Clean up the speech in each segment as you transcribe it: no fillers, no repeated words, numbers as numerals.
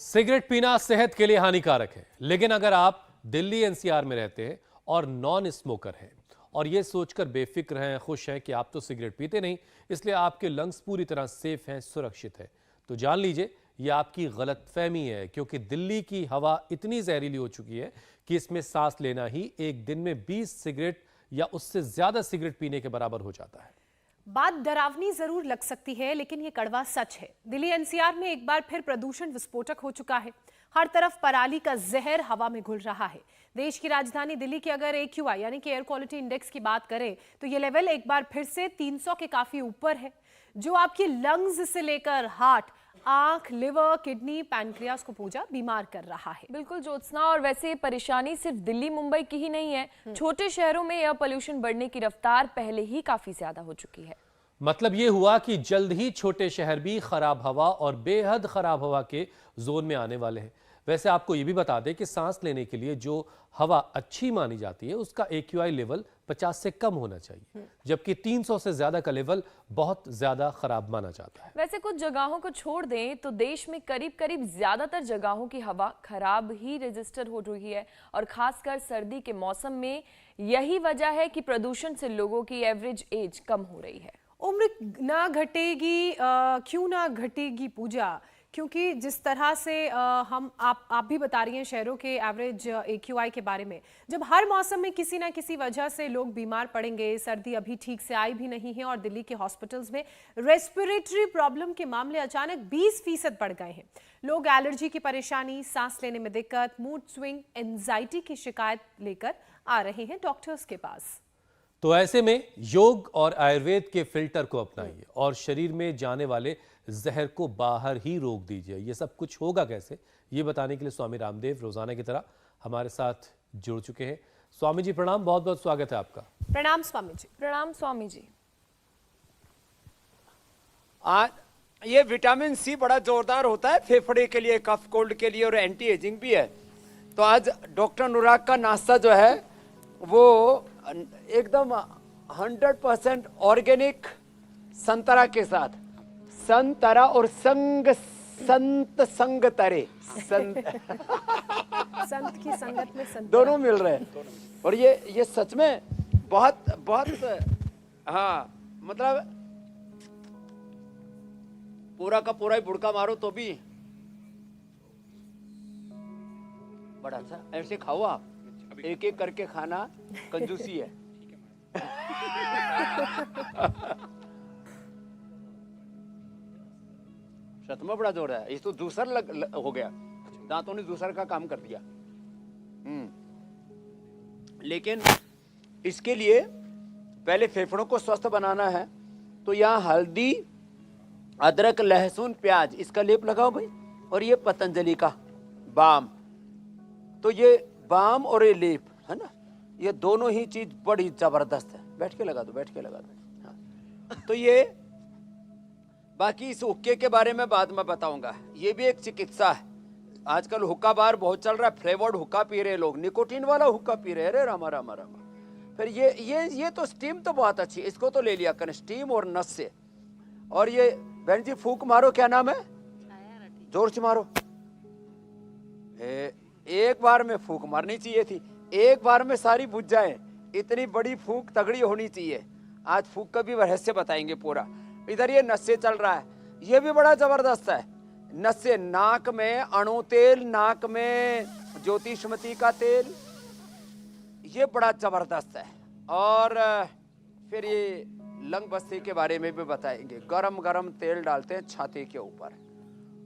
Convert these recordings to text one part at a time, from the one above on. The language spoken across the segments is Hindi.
सिगरेट पीना सेहत के लिए हानिकारक है, लेकिन अगर आप दिल्ली एनसीआर में रहते हैं और नॉन स्मोकर हैं और ये सोचकर बेफिक्र हैं, खुश हैं कि आप तो सिगरेट पीते नहीं, इसलिए आपके लंग्स पूरी तरह सेफ हैं, सुरक्षित है, तो जान लीजिए ये आपकी गलतफहमी है। क्योंकि दिल्ली की हवा इतनी जहरीली हो चुकी है कि इसमें सांस लेना ही एक दिन में 20 सिगरेट या उससे ज्यादा सिगरेट पीने के बराबर हो जाता है। बात डरावनी जरूर लग सकती है, लेकिन ये कड़वा सच है। दिल्ली एनसीआर में एक बार फिर प्रदूषण विस्फोटक हो चुका है। हर तरफ पराली का जहर हवा में घुल रहा है। देश की राजधानी दिल्ली की अगर AQI यानी कि एयर क्वालिटी इंडेक्स की बात करें तो ये लेवल एक बार फिर से 300 के काफी ऊपर है, जो आपकी लंग्स से लेकर हार्ट, आंख, लिवर, किडनी, पैनक्रियास को पूजा बीमार कर रहा है। बिल्कुल ज्योत्सना, और वैसे ये परेशानी सिर्फ दिल्ली मुंबई की ही नहीं है। छोटे शहरों में एयर पोल्यूशन बढ़ने की रफ्तार पहले ही काफी ज्यादा हो चुकी है। मतलब ये हुआ कि जल्द ही छोटे शहर भी खराब हवा और बेहद खराब हवा के जोन में आने वाले हैं। वैसे आपको ये भी बता दें कि सांस लेने के लिए जो हवा अच्छी मानी जाती है उसका AQI लेवल 50 से कम होना चाहिए, जबकि 300 से ज्यादा का लेवल बहुत ज्यादा खराब माना जाता है। वैसे कुछ जगहों को छोड़ दें तो देश में करीब करीब ज्यादातर जगहों की हवा खराब ही रजिस्टर हो रही है, और खासकर सर्दी के मौसम में यही वजह है कि प्रदूषण से लोगों की एवरेज एज कम हो रही है। उम्र ना घटेगी, क्यों ना घटेगी पूजा, क्योंकि जिस तरह से आप भी बता रही हैं शहरों के एवरेज AQI के बारे में, जब हर मौसम में किसी ना किसी वजह से लोग बीमार पड़ेंगे। सर्दी अभी ठीक से आई भी नहीं है और दिल्ली के हॉस्पिटल्स में रेस्पिरेटरी प्रॉब्लम के मामले अचानक 20% बढ़ गए हैं। लोग एलर्जी की परेशानी, सांस लेने में दिक्कत, मूड स्विंग, एंजाइटी की शिकायत लेकर आ रहे हैं डॉक्टर्स के पास। तो ऐसे में योग और आयुर्वेद के फिल्टर को अपनाइए और शरीर में जाने वाले जहर को बाहर ही रोक दीजिए। ये सब कुछ होगा कैसे, ये बताने के लिए स्वामी रामदेव रोजाना की तरह हमारे साथ जुड़ चुके हैं। स्वामी जी प्रणाम, बहुत बहुत स्वागत है आपका। प्रणाम स्वामी जी। प्रणाम स्वामी जी। आज ये विटामिन C बड़ा जोरदार होता है फेफड़े के लिए, कफ कोल्ड के लिए, और एंटी एजिंग भी है। तो आज डॉक्टर अनुराग का नाश्ता जो है वो एकदम 100% ऑर्गेनिक संतरा के साथ, संतरा और संत तरे संत की संगत में संत दोनों मिल रहे हैं। और ये सच में बहुत बहुत हाँ, मतलब पूरा का पूरा ही बुड़का मारो तो भी बड़ा अच्छा। ऐसे खाओ आप, एक एक करके खाना कंजूसी है। सच में बड़ा जोर है। इस तो दूसर हो गया, दांतों ने दूसर का काम कर दिया। लेकिन इसके लिए पहले फेफड़ों को स्वस्थ बनाना है, तो यहाँ हल्दी, अदरक, लहसुन, प्याज, इसका लेप लगाओ भाई। और ये पतंजलि का बाम, तो ये बाम और ये लेप है ना, ये दोनों ही चीज बड़ी जबरदस्त है। बैठ के लगा दो, बैठ के लगा दो। हाँ। तो ये बाकी इस हुक्के के बारे में बाद में बताऊंगा। ये भी एक चिकित्सा है। आजकल हुक्का बार बहुत चल रहा है, फ्लेवर्ड हुक्का पी रहे लोग, निकोटीन वाला हुक्का पी रहे। अरे रामा रामा रामा। फिर ये तो स्टीम तो बहुत अच्छी, इसको तो ले लिया करें, स्टीम और नस से। और ये बहन जी फूक मारो, क्या नाम है, जोर से मारो। एक बार में फूक मारनी चाहिए थी, एक बार में सारी बुझ जाए, इतनी बड़ी फूक तगड़ी होनी चाहिए। आज फूक का भी रहस्य बताएंगे पूरा। इधर ये नशे चल रहा है, ये भी बड़ा जबरदस्त है। नशे, नाक में अणु तेल, नाक में ज्योतिषमती का तेल, ये बड़ा जबरदस्त है। और फिर ये लंग बस्ती के बारे में भी बताएंगे। गरम गरम तेल डालते हैं छाती के ऊपर,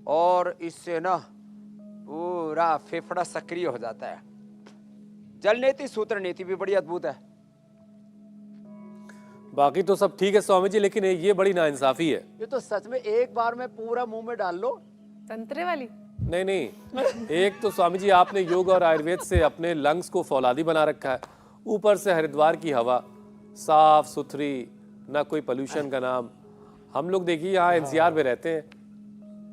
और इससे ना पूरा फेफड़ा सक्रिय हो जाता है। जल नीति, सूत्र नीति भी बड़ी अद्भुत है। बाकी तो सब ठीक है स्वामी जी, लेकिन ये बड़ी नाइंसाफी है। ये तो सच में एक बार में पूरा मुंह में डाल लो। संतरे वाली नहीं, एक तो स्वामी जी आपने योग और आयुर्वेद से अपने लंग्स को फौलादी बना रखा है, ऊपर से हरिद्वार की हवा साफ सुथरी, ना कोई पोल्यूशन का नाम। हम लोग देखिए यहाँ NCR में रहते हैं,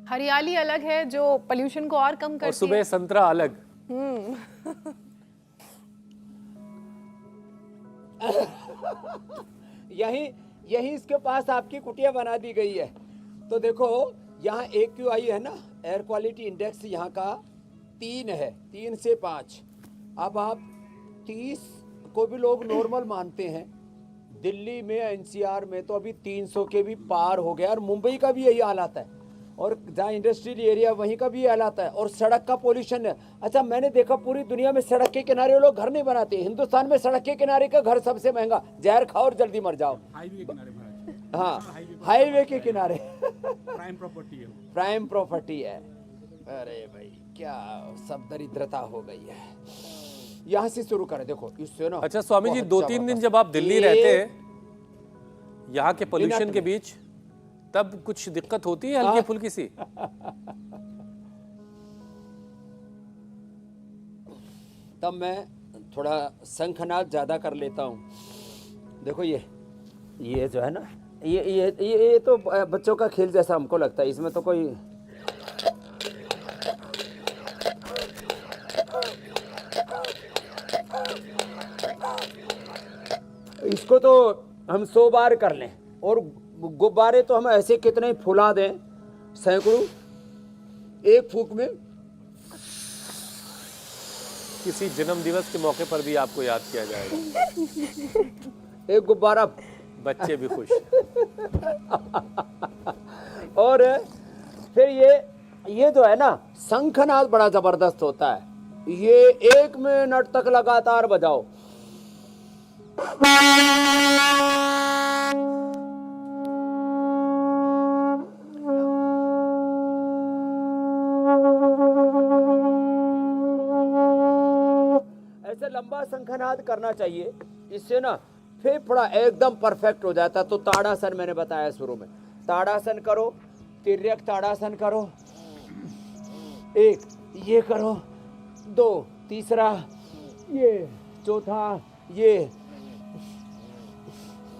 हरियाली अलग है जो पोल्यूशन को और कम करती है, और सुबह संतरा अलग। यही इसके पास आपकी कुटिया बना दी गई है। तो देखो यहाँ AQI है ना, एयर क्वालिटी इंडेक्स यहाँ का 3 है, 3 से 5। अब आप 30 को भी लोग नॉर्मल मानते हैं। दिल्ली में NCR में तो अभी 300 के भी पार हो गया, और मुंबई का भी यही हालात है, और जहाँ इंडस्ट्रियल एरिया वहीं का भी यही हालात है। और सड़क का पोल्यूशन है। अच्छा, मैंने देखा पूरी दुनिया में सड़क के किनारे लोग घर नहीं बनाते, हिंदुस्तान में सड़क के किनारे का घर सबसे महंगा। जहर खाओ और जल्दी मर जाओ। हाईवे किनारे महाराज, हाँ, हाईवे के किनारे प्राइम प्रॉपर्टी है वो। प्राइम प्रॉपर्टी है। अरे भाई, क्या सब दरिद्रता हो गई है। यहाँ से शुरू करें, देखो इससे ना। अच्छा स्वामी जी, बहुत 2-3 दिन जबरदस्त। जब आप दिल्ली एक रहते हैं यहाँ के पोल्यूशन मिनट के में। बीच, तब कुछ दिक्कत होती है हल्की फुल्की सी? तब मैं थोड़ा शंखनाद ज्यादा कर लेता हूँ। देखो ये जो है ना, ये तो बच्चों का खेल जैसा हमको लगता है। इसमें तो कोई इसको तो हम 100 बार कर लें, और गुब्बारे तो हम ऐसे कितने फुला दें, सैकड़ों, एक फूक में। किसी जन्म दिवस के मौके पर भी आपको याद किया जाएगा। एक गुब्बारा, बच्चे भी खुश। और फिर ये जो है ना, शंखनाद बड़ा जबरदस्त होता है। ये 1 मिनट तक लगातार बजाओ। ऐसे लंबा शंखनाद करना चाहिए, इससे ना फेफड़ा एकदम परफेक्ट हो जाता है। तो ताड़ासन मैंने बताया शुरू में, ताड़ासन करो, तिर्यक ताड़ासन करो, 1 ये करो, 2 तीसरा ये, चौथा ये।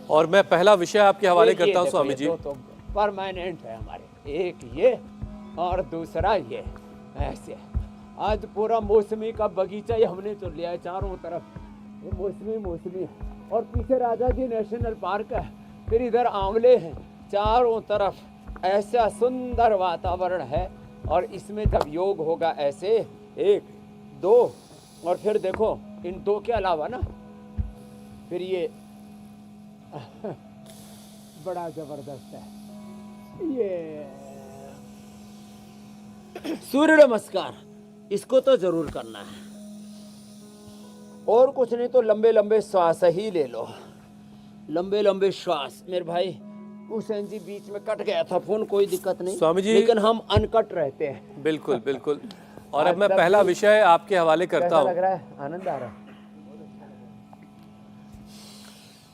और मैं पहला विषय आपके हवाले करता हूं देखो, स्वामी ये जी। 2 तो परमानेंट है हमारे, 1 ये और दूसरा ये। ऐसे आज पूरा मौसमी का बगीचा ही हमने तो लिया है चारों तरफ, ये मौसमी। और पीछे राजा जी नेशनल पार्क है, फिर इधर आंवले हैं चारों तरफ। ऐसा सुंदर वातावरण है। और इसमें जब योग होगा ऐसे 1 2, और फिर देखो इन 2 के अलावा ना, फिर ये बड़ा जबरदस्त है ये सूर्य नमस्कार। इसको तो जरूर करना है, और कुछ नहीं तो लंबे लंबे श्वास ही ले लो, लंबे लंबे श्वास। मेरे भाई हुसैन जी बीच में कट गया था फोन, कोई दिक्कत नहीं स्वामी जी, लेकिन हम अनकट रहते हैं। बिल्कुल बिल्कुल। और अब मैं पहला विषय आपके हवाले करता कैसा हूं। लग रहा है? आनंद आ रहा है?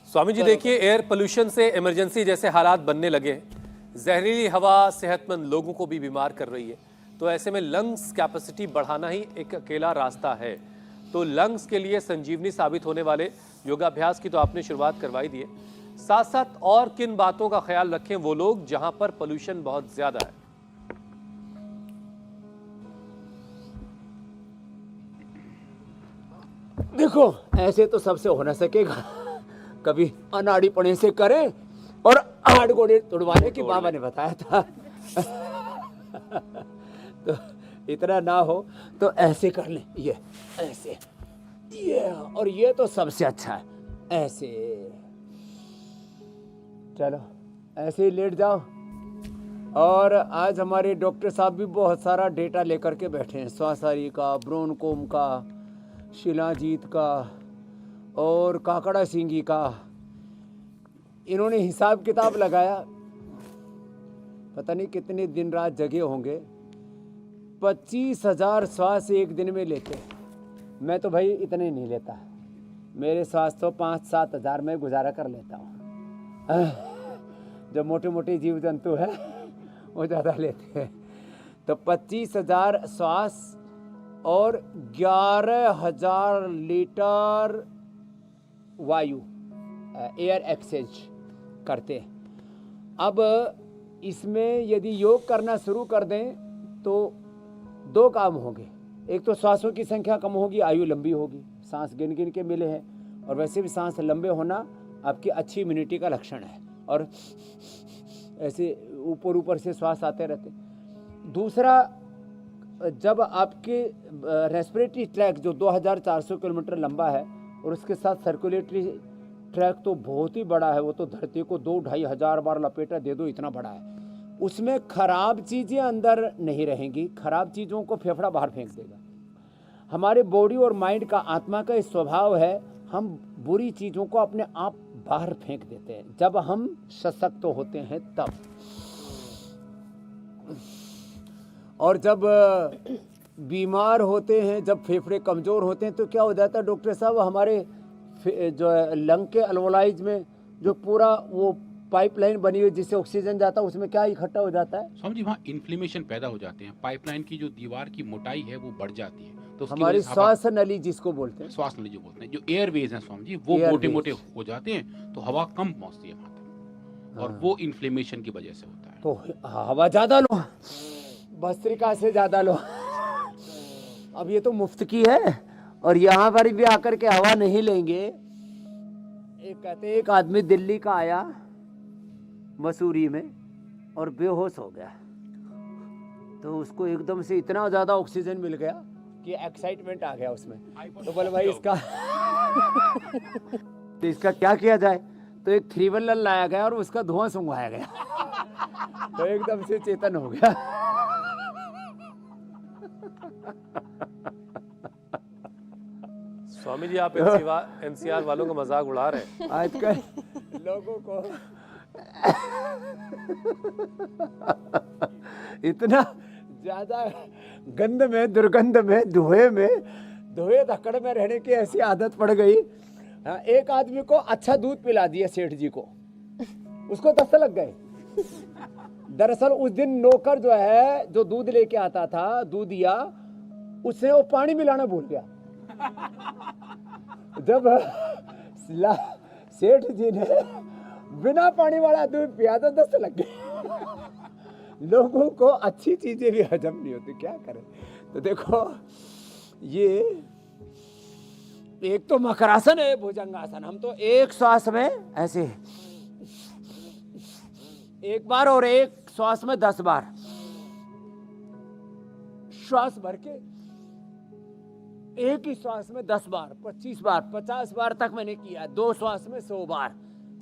स्वामी जी देखिए, एयर पोल्यूशन से इमरजेंसी जैसे हालात बनने लगे। जहरीली हवा सेहतमंद लोगों को भी बीमार कर रही है। तो ऐसे में लंग्स कैपेसिटी बढ़ाना ही एक अकेला रास्ता है। तो लंग्स के लिए संजीवनी साबित होने वाले योगाभ्यास की तो आपने शुरुआत करवाई दी है। साथ साथ और किन बातों का ख्याल रखें वो लोग जहां पर पोल्यूशन बहुत ज्यादा है? देखो ऐसे तो सबसे हो ना सकेगा, कभी अनाड़ी पड़े से करें और आड़ गोड़े तुड़वाने की बाबा ने बताया था। तो इतना ना हो तो ऐसे कर ले, ये ऐसे, ये, और ये तो सबसे अच्छा है, ऐसे। चलो ऐसे ही लेट जाओ। और आज हमारे डॉक्टर साहब भी बहुत सारा डेटा लेकर के बैठे हैं, श्वासारी का, ब्रोनकोम का, शिलाजीत का और काकड़ा सिंगी का। इन्होंने हिसाब किताब लगाया, पता नहीं कितने दिन रात जगे होंगे। 25,000 श्वास एक दिन में लेते। मैं तो भाई इतने नहीं लेता, मेरे श्वास तो 5-7 हज़ार में गुजारा कर लेता हूँ। जो मोटे मोटे जीव जंतु है वो ज़्यादा लेते हैं। तो 25,000 श्वास और 11,000 लीटर वायु, एयर एक्सचेंज करते हैं। अब इसमें यदि योग करना शुरू कर दें तो 2 काम होंगे। एक तो श्वासों की संख्या कम होगी, आयु लंबी होगी। सांस गिन गिन के मिले हैं, और वैसे भी सांस लंबे होना आपकी अच्छी इम्यूनिटी का लक्षण है। और ऐसे ऊपर ऊपर से श्वास आते रहते। दूसरा, जब आपके रेस्पिरेटरी ट्रैक जो 2400 किलोमीटर लंबा है और उसके साथ सर्कुलेटरी ट्रैक तो बहुत ही बड़ा है, वो तो धरती को 2-2.5 हजार बार लपेटा दे दो, इतना बड़ा है। उसमें खराब चीज़ें अंदर नहीं रहेंगी, खराब चीज़ों को फेफड़ा बाहर फेंक देगा। हमारे बॉडी और माइंड का, आत्मा का इस स्वभाव है, हम बुरी चीज़ों को अपने आप बाहर फेंक देते हैं जब हम सशक्त होते हैं तब। और जब बीमार होते हैं, जब फेफड़े कमज़ोर होते हैं तो क्या हो जाता है डॉक्टर साहब, हमारे जो है लंग के अल्वोलाइज में जो पूरा वो पाइपलाइन बनी हुई जिससे ऑक्सीजन जाता है, उसमें क्या इकट्ठा हो जाता है? स्वामी जी, वहाँ इन्फ्लेमेशन पैदा हो जाते हैं, पाइपलाइन की जो दीवार की मोटाई है वो बढ़ जाती है, तो उसकी हमारी वजह से श्वास नली जिसको बोलते हैं, श्वास नली जो बोलते हैं, जो एयरवेज हैं स्वामी जी, वो Airways। मोटे मोटे हो जाते हैं, तो हवा कम पहुँचती है वहाँ तक, और वो इन्फ्लेमेशन की वजह से होता है। तो हवा ज़्यादा लो, भस्त्रिका से ज़्यादा लो। अब ये तो मुफ्त की है, और यहाँ पर भी आकर के हवा नहीं लेंगे। एक कहते, एक आदमी दिल्ली का आया मसूरी में और बेहोश हो गया, तो उसको एकदम से इतना ज़्यादा ऑक्सीजन मिल गया कि एक्साइटमेंट आ गया उसमें। तो बोले भाई इसका तो इसका क्या किया जाए? तो एक 3 व्हीलर लाया गया और उसका धुआं सुंघाया गया, तो एकदम से चेतन हो गया। स्वामी जी, आप एनसीआर वालों का मजाक उड़ा रहे हैं। आजकल लोगों को इतना ज्यादा गंध में, दुर्गंध में, धुएं धक्कड़ में रहने की ऐसी आदत पड़ गई। एक आदमी को अच्छा दूध पिला दिया सेठ जी को, उसको 10 लग गए। दरअसल उस दिन नौकर जो है, जो दूध लेके आता था, दूधिया, उसने वो पानी मिलाना भूल गया। जब सेठ जी ने बिना पानी वाला दूध पिया तो 10 लग गए। लोगों को अच्छी चीजें भी हजम नहीं होती, क्या करें? तो देखो, ये एक तो मकरासन है, भुजंगासन। हम तो एक श्वास में ऐसे एक बार और एक श्वास में 10 बार श्वास भर के, एक ही श्वास में 10 बार, 25 बार, 50 बार तक मैंने किया। 2 श्वास में 100 बार।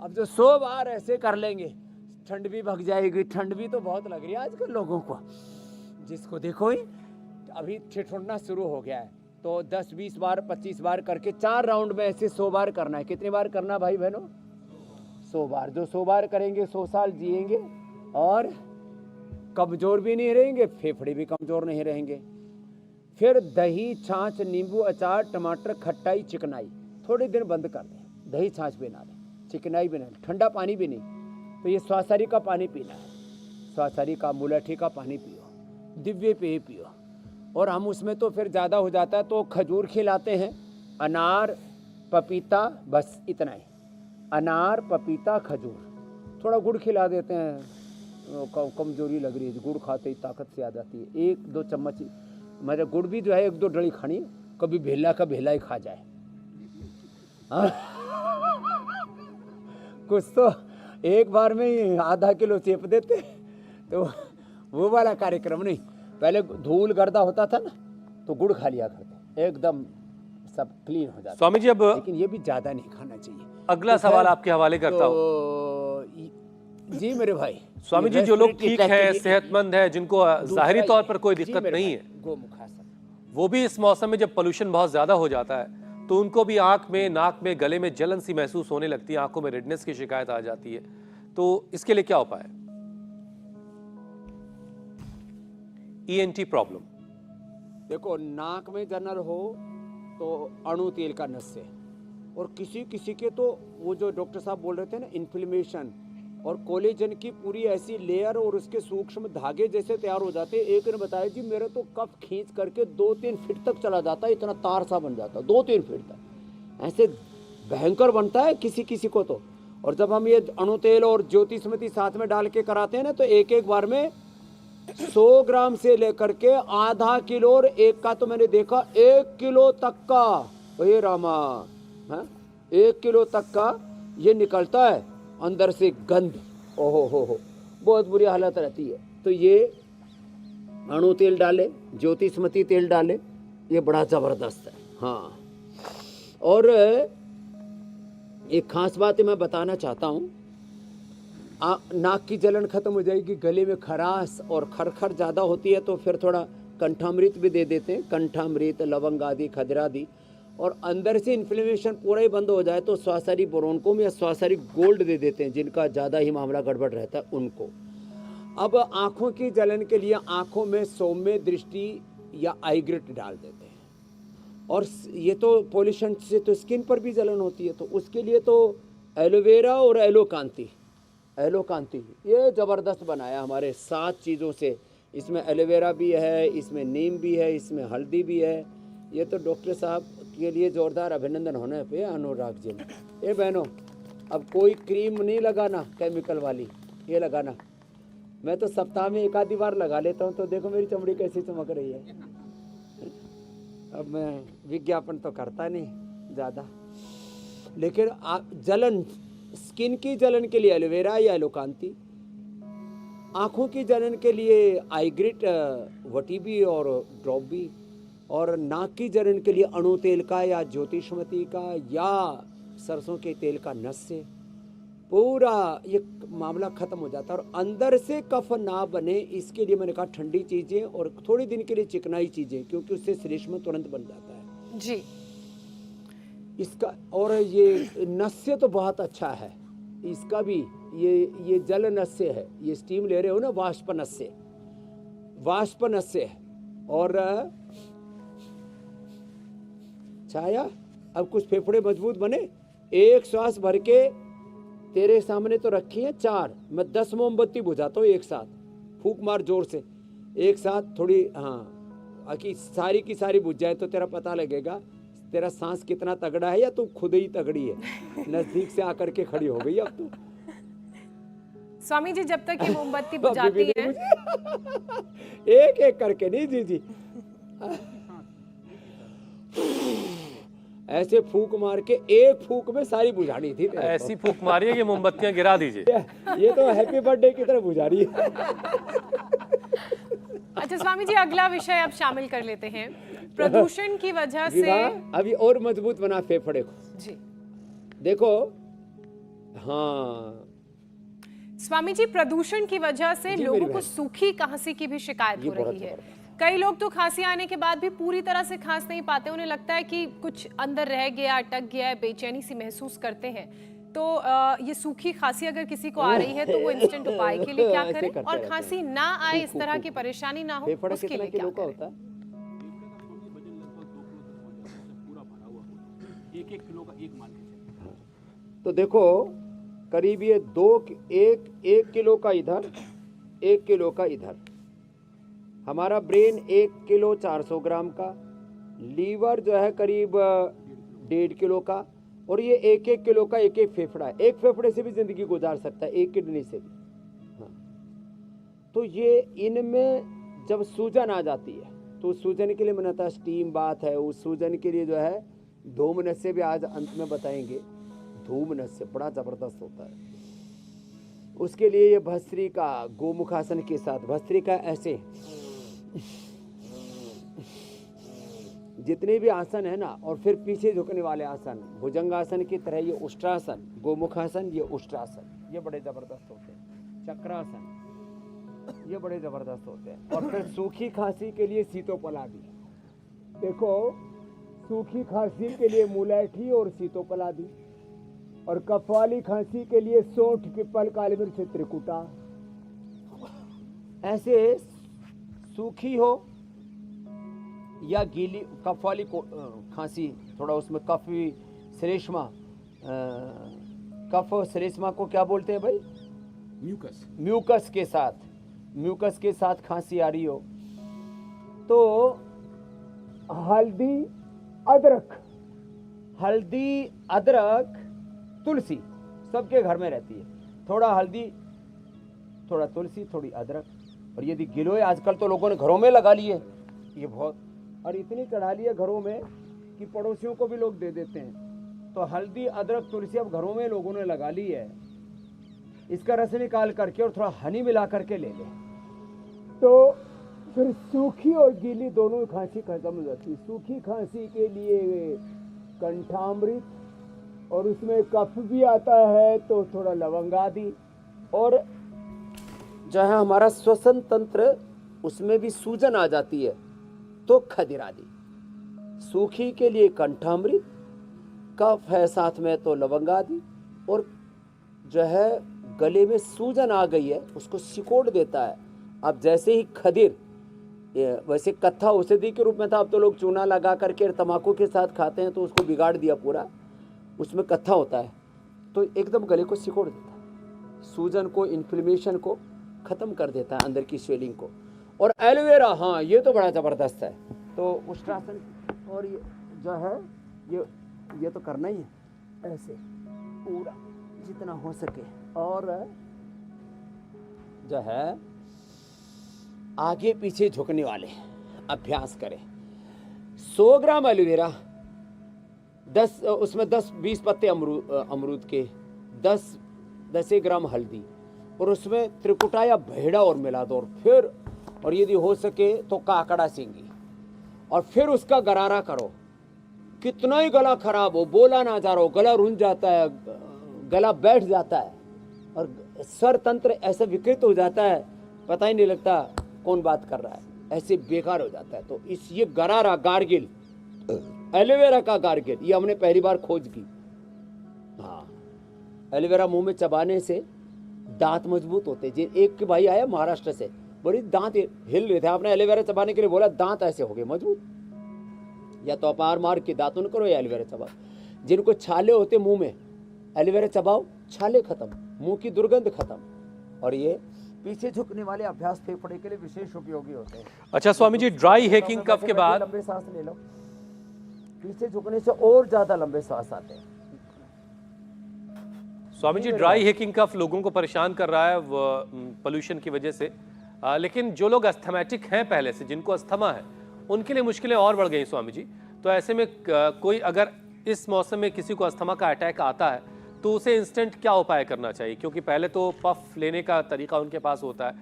अब जो 100 बार ऐसे कर लेंगे, ठंड भी भग जाएगी। ठंड भी तो बहुत लग रही है आजकल लोगों को, जिसको देखो ही अभी ठिठुरना शुरू हो गया है। तो 10, 20 बार, 25 बार करके 4 राउंड में ऐसे 100 बार करना है। कितनी बार करना भाई बहनों? 100 बार। जो 100 बार करेंगे 100 साल जिएंगे और कमजोर भी नहीं रहेंगे, फेफड़े भी कमजोर नहीं रहेंगे। फिर दही, छाछ, नींबू, अचार, टमाटर, खट्टाई, चिकनाई थोड़े दिन बंद कर दें। दही छाछ भी ना लें, चिकनाई भी ना लें, ठंडा पानी भी नहीं। तो ये स्वासारी का पानी पीना है, स्वासारी का, मुलठी का पानी पियो, दिव्य पेय पियो। और हम उसमें तो फिर ज़्यादा हो जाता है तो खजूर खिलाते हैं, अनार, पपीता, बस इतना ही। अनार, पपीता, खजूर, थोड़ा गुड़ खिला देते हैं। कमजोरी लग रही है, गुड़ खाते ही ताकत से आ जाती है। 1-2 चम्मच, मेरे गुड़ भी जो है 1-2 डली खानी, कभी भेला का भेला ही खा जाए। कुछ तो एक बार में ही आधा किलो चेप देते, तो वो वाला कार्यक्रम नहीं। पहले धूल गर्दा होता था ना, तो गुड़ खा लिया करते, एकदम सब क्लीन हो जाता। स्वामी जी, अब लेकिन ये भी ज्यादा नहीं खाना चाहिए। अगला सवाल आपके हवाले करता हूँ। तो जी मेरे भाई, स्वामी जी, जो लोग ठीक है, सेहतमंद है, जिनको जाहिरी तौर पर कोई दिक्कत नहीं है, गोमुखासन, वो भी इस मौसम में जब पोल्यूशन बहुत ज्यादा हो जाता है तो उनको भी आंख में, नाक में, गले में जलन सी महसूस होने लगती है, आंखों में रेडनेस की शिकायत आ जाती है। तो इसके लिए क्या उपाय है? ENT problem. देखो, नाक में जलन हो तो अणु तेल का नस से, और किसी किसी के तो वो जो डॉक्टर साहब बोल रहे थे ना, इन्फ्लेमेशन और कोलेजन की पूरी ऐसी लेयर और उसके सूक्ष्म धागे जैसे तैयार हो जाते हैं। एक ने बताया जी मेरे तो कफ खींच करके 2-3 फीट तक चला जाता है, इतना तार सा बन जाता है, 2-3 फीट तक ऐसे भयंकर बनता है किसी किसी को तो। और जब हम ये अणु तेल और ज्योति स्मृति साथ में डाल के कराते हैं ना, तो एक बार में 100 ग्राम से लेकर के आधा किलो, और एक का तो मैंने देखा 1 किलो तक का, हे रामा, 1 किलो तक का ये निकलता है अंदर से गंध। ओहो हो, बहुत बुरी हालत रहती है। तो ये अणु तेल डाले, ज्योतिषमती तेल डाले, ये बड़ा ज़बरदस्त है। हाँ, और एक खास बात मैं बताना चाहता हूँ, नाक की जलन खत्म हो जाएगी, गले में खराश और खरखर ज़्यादा होती है तो फिर थोड़ा कंठामृत भी दे देते हैं, कंठामृत, लवंग आदि, खजरा आदि, और अंदर से इन्फ्लेमेशन पूरा ही बंद हो जाए तो स्वासारी बोरोनकोम या स्वासारी गोल्ड दे देते हैं, जिनका ज़्यादा ही मामला गड़बड़ रहता है उनको। अब आँखों की जलन के लिए आँखों में सौम्य दृष्टि या आईग्रिट डाल देते हैं, और ये तो पोल्यूशन से तो स्किन पर भी जलन होती है, तो उसके लिए तो एलोवेरा और एलोकांति ये ज़बरदस्त बनाया हमारे 7 चीज़ों से। इसमें एलोवेरा भी है, इसमें नीम भी है, इसमें हल्दी भी है। ये तो डॉक्टर साहब के लिए जोरदार अभिनंदन होने पे अनुराग जी ने। ए बहनों, अब कोई क्रीम नहीं लगाना केमिकल वाली, ये लगाना। मैं तो सप्ताह में 1 आधी बार लगा लेता हूँ, तो देखो मेरी चमड़ी कैसी चमक रही है। अब मैं विज्ञापन तो करता नहीं ज़्यादा, लेकिन जलन, स्किन की जलन के लिए एलोवेरा या एलोकांति, आँखों की जलन के लिए आईग्रिट वटीबी और ड्रॉप भी, और नाक की जलन के लिए अणु तेल का या ज्योतिषमती का या सरसों के तेल का नस से पूरा ये मामला खत्म हो जाता है। और अंदर से कफ ना बने इसके लिए मैंने कहा ठंडी चीज़ें और थोड़ी दिन के लिए चिकनाई चीज़ें, क्योंकि उससे श्लेष्मा तुरंत बन जाता है जी इसका। और ये नस्य तो बहुत अच्छा है इसका भी, ये जल नस्य है, ये स्टीम ले रहे हो ना, वाष्प नस्य है। और छाया, अब कुछ फेफड़े मजबूत बने। एक श्वास भर के तेरे सामने तो रखी है 4, मैं 10 मोमबत्ती बुझाता हूँ एक साथ, फूंक मार जोर से एक साथ, थोड़ी हाँ आखिर सारी की सारी बुझ जाए तो तेरा पता लगेगा तेरा सांस कितना तगड़ा है या तू खुद ही तगड़ी है। नजदीक से आकर के खड़ी हो गई अब तू। स्वामी जी, जब तक ये मोमबत्ती बुझाती है, एक एक करके नहीं जी ऐसे फूंक मार के एक फूंक में सारी बुझानी थी। ऐसी फूंक मारिए कि मोमबत्तियां गिरा दीजिए। ये तो हैप्पी बर्थडे की तरह बुझा रही है। अच्छा स्वामी जी, अगला विषय अब शामिल कर लेते हैं। प्रदूषण की वजह से अभी और मजबूत बना फेफड़े को जी। देखो, हाँ स्वामी जी, प्रदूषण की वजह से लोगों को सूखी खांसी की भी शिकायत हो रही है। कई लोग तो खांसी आने के बाद भी पूरी तरह से खांस नहीं पाते, उन्हें लगता है कि कुछ अंदर रह गया, अटक गया है, बेचैनी सी महसूस करते हैं। तो ये सूखी खांसी अगर किसी को आ रही है तो वो इंस्टेंट उपाय के लिए क्या करें, और खांसी ना आए, इस तरह की परेशानी ना हो, उसके लिए क्या करें? 1 किलो का एक मान के चलिए। तो देखो करीब ये 1 किलो का इधर, 1 किलो का इधर। हमारा ब्रेन 1 किलो 400 ग्राम का, लीवर जो है करीब 1.5 किलो का, और ये 1 किलो का एक फेफड़ा है। एक फेफड़े से भी जिंदगी गुजार सकता है, एक किडनी से भी। हाँ। तो ये इनमें जब सूजन आ जाती है तो सूजन के लिए मैंने बताया स्टीम बात है। उस सूजन के लिए जो है धूमनस्य भी आज अंत में बताएंगे। धूमनस्य बड़ा जबरदस्त होता है। उसके लिए ये भस्त्रिका गोमुखासन के साथ, भस्त्रिका ऐसे जितने भी आसन है ना, और फिर पीछे झुकने वाले आसन, भुजंगासन की तरह ये उष्ट्रासन, गोमुखासन, ये उष्ट्रासन, ये बड़े जबरदस्त होते हैं। चक्रासन, ये बड़े जबरदस्त होते हैं। और फिर सूखी खांसी के लिए सीतोपलादी। देखो सूखी खांसी के लिए मुलैठी और सीतोपलादी, और कफ वाली खांसी के लिए सौंठ, पिपल, काली मिर्च, त्रिकुटा। ऐसे सूखी हो या गीली कफ वाली खांसी, थोड़ा उसमें कफ भी श्लेष्मा, कफ श्लेष्मा को क्या बोलते हैं भाई? म्यूकस के साथ, म्यूकस के साथ खांसी आ रही हो तो हल्दी, अदरक, तुलसी सबके घर में रहती है। थोड़ा हल्दी, थोड़ा तुलसी, थोड़ी अदरक, और यदि गिलोय आजकल तो लोगों ने घरों में लगा लिए, ये बहुत, और इतनी चढ़ा ली है घरों में कि पड़ोसियों को भी लोग दे देते हैं। तो हल्दी, अदरक, तुलसी अब घरों में लोगों ने लगा ली है। इसका रस निकाल करके और थोड़ा हनी मिला करके ले लें तो फिर सूखी और गीली दोनों खांसी खत्म हो जाती है। सूखी खांसी के लिए कंठामृत और उसमें कफ भी आता है तो थोड़ा लवंग आदि, और जो है हमारा श्वसन तंत्र उसमें भी सूजन आ जाती है तो खदिर आदि। सूखी के लिए कंठामृत, कफ है साथ में तो लवंग आदि, और जो है गले में सूजन आ गई है उसको सिकोड़ देता है। अब जैसे ही खदिर वैसे कत्था औषधि के रूप में था, अब तो लोग चूना लगा करके तम्बाकू के साथ खाते हैं तो उसको बिगाड़ दिया पूरा, उसमें कत्था होता है तो एकदम गले को सिकोड़ देता है, सूजन को, इन्फ्लेमेशन को ख़त्म कर देता है, अंदर की स्वेलिंग को। और एलोवेरा, हाँ ये तो बड़ा ज़बरदस्त है। तो उष्ट्रासन और ये जो है ये तो करना ही है ऐसे पूरा जितना हो सके, और जो है आगे पीछे झुकने वाले अभ्यास करें। 100 ग्राम एलोवेरा, 10 उसमें 10-20 पत्ते अमरूद के, 10 ग्राम हल्दी, और उसमें त्रिकुटा या भेड़ा और मिला दो, और फिर और यदि हो सके तो काकड़ा सींगी, और फिर उसका गरारा करो। कितना ही गला खराब हो, बोला ना जा रहा हो, गला रुंझ जाता है, गला बैठ जाता है और स्वर तंत्र ऐसा विकृत हो जाता है, पता ही नहीं लगता कौन बात कर रहा है, ऐसे बेकार हो जाता है। तो ये गरारा, गार्गिल, एलोवेरा का गार्गिल, ये हमने पहली बार खोज की। हाँ, एलोवेरा मुंह में चबाने से दांत मजबूत होते हैं। एक भाई आया महाराष्ट्र से, बड़ी दांत हिल रहे थे, आपने एलोवेरा चबाने के लिए बोला, दांत ऐसे हो गए मजबूत। या तो अपार मार के दांतुन करो या एलोवेरा चबाओ। जिनको छाले होते मुंह में, एलोवेरा चबाओ, छाले खत्म, मुंह की दुर्गंध खत्म। और ये पीछे झुकने वाले अभ्यास फेफड़े के लिए विशेष उपयोगी होते हैं। अच्छा स्वामी जी, ड्राई हेकिंग कफ के बाद लंबे सांस ले लो, पीछे झुकने से और ज्यादा लंबे सांस आते हैं। स्वामी जी, ड्राई हेकिंग कफ लोगों को परेशान कर रहा है पोल्यूशन की वजह से, लेकिन जो लोग अस्थमैटिक हैं पहले से, जिनको अस्थमा है, उनके लिए मुश्किलें और बढ़ गई स्वामी जी। तो ऐसे में कोई अगर इस मौसम में किसी को अस्थमा का अटैक आता है तो उसे इंस्टेंट क्या उपाय करना चाहिए? क्योंकि पहले तो पफ लेने का तरीका उनके पास होता है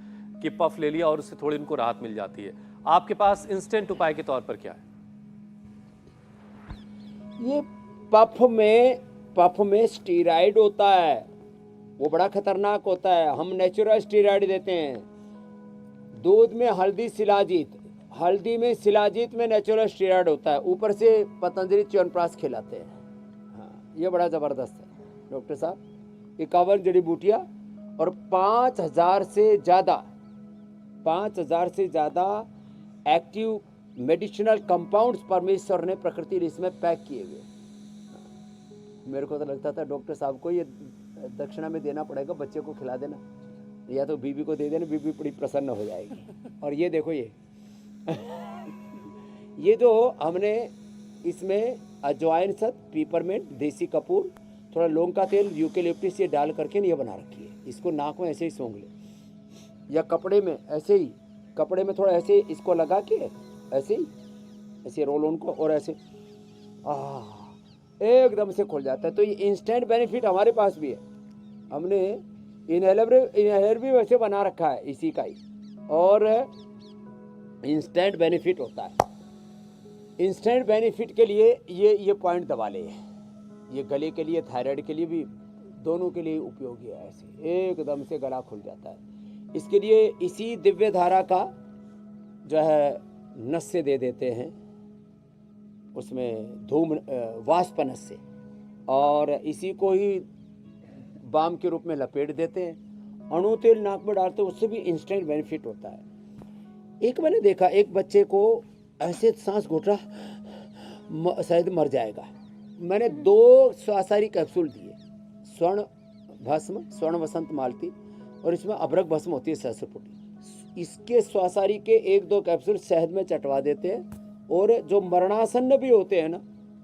कि पफ ले लिया और उससे थोड़ी उनको राहत मिल जाती है। आपके पास इंस्टेंट उपाय के तौर पर क्या है? ये पफ में स्टीराइड होता है, वो बड़ा खतरनाक होता है। हम नेचुरल स्टीराइड देते हैं। दूध में हल्दी शिलाजीत, हल्दी में शिलाजीत में नेचुरल स्टीराइड होता है, ऊपर से पतंजलि च्यवनप्राश खिलाते हैं। हाँ, ये बड़ा ज़बरदस्त है डॉक्टर साहब। 51 जड़ी बूटियाँ और 5000 से ज़्यादा एक्टिव मेडिसिनल कंपाउंड्स परमेश्वर ने प्रकृति ने इसमें पैक किए हुए। मेरे को तो लगता था डॉक्टर साहब को ये दक्षिणा में देना पड़ेगा, बच्चे को खिला देना, या तो बीबी को दे देना, बीबी बड़ी प्रसन्न हो जाएगी। और ये देखो ये जो हमने इसमें अजवाइन, सत, पीपरमेंट, देसी कपूर, थोड़ा लौंग का तेल, यूकेलिप्टस ये डाल करके ये बना रखी है। इसको नाक में ऐसे ही सूंघ ले, या कपड़े में ऐसे ही, कपड़े में थोड़ा ऐसे इसको लगा के ऐसे रोल ऑन को, और ऐसे एकदम से खुल जाता है। तो ये इंस्टेंट बेनिफिट हमारे पास भी है। हमने इनहेलर भी वैसे बना रखा है इसी का ही, और इंस्टेंट बेनिफिट होता है। इंस्टेंट बेनिफिट के लिए ये पॉइंट दबा ले, ये गले के लिए, थायराइड के लिए भी, दोनों के लिए उपयोगी है। ऐसे एकदम से गला खुल जाता है। इसके लिए इसी दिव्य धारा का जो है नस से दे देते हैं, उसमें धूम वाष्प नस से, और इसी को ही बाम के रूप में लपेट देते हैं। अणु तेल नाक में डालते हैं, उससे भी इंस्टेंट बेनिफिट होता है। एक मैंने देखा, एक बच्चे को ऐसे सांस घुट रहा, शायद मर जाएगा। मैंने 2 स्वासारी कैप्सूल दिए, स्वर्ण भस्म, स्वर्ण वसंत मालती, और इसमें अभ्रक भस्म होती है सहस्रपुटी। इसके स्वासारी के 1-2 कैप्सूल शहद में चटवा देते हैं, और जो मरणासन्न भी होते हैं ना,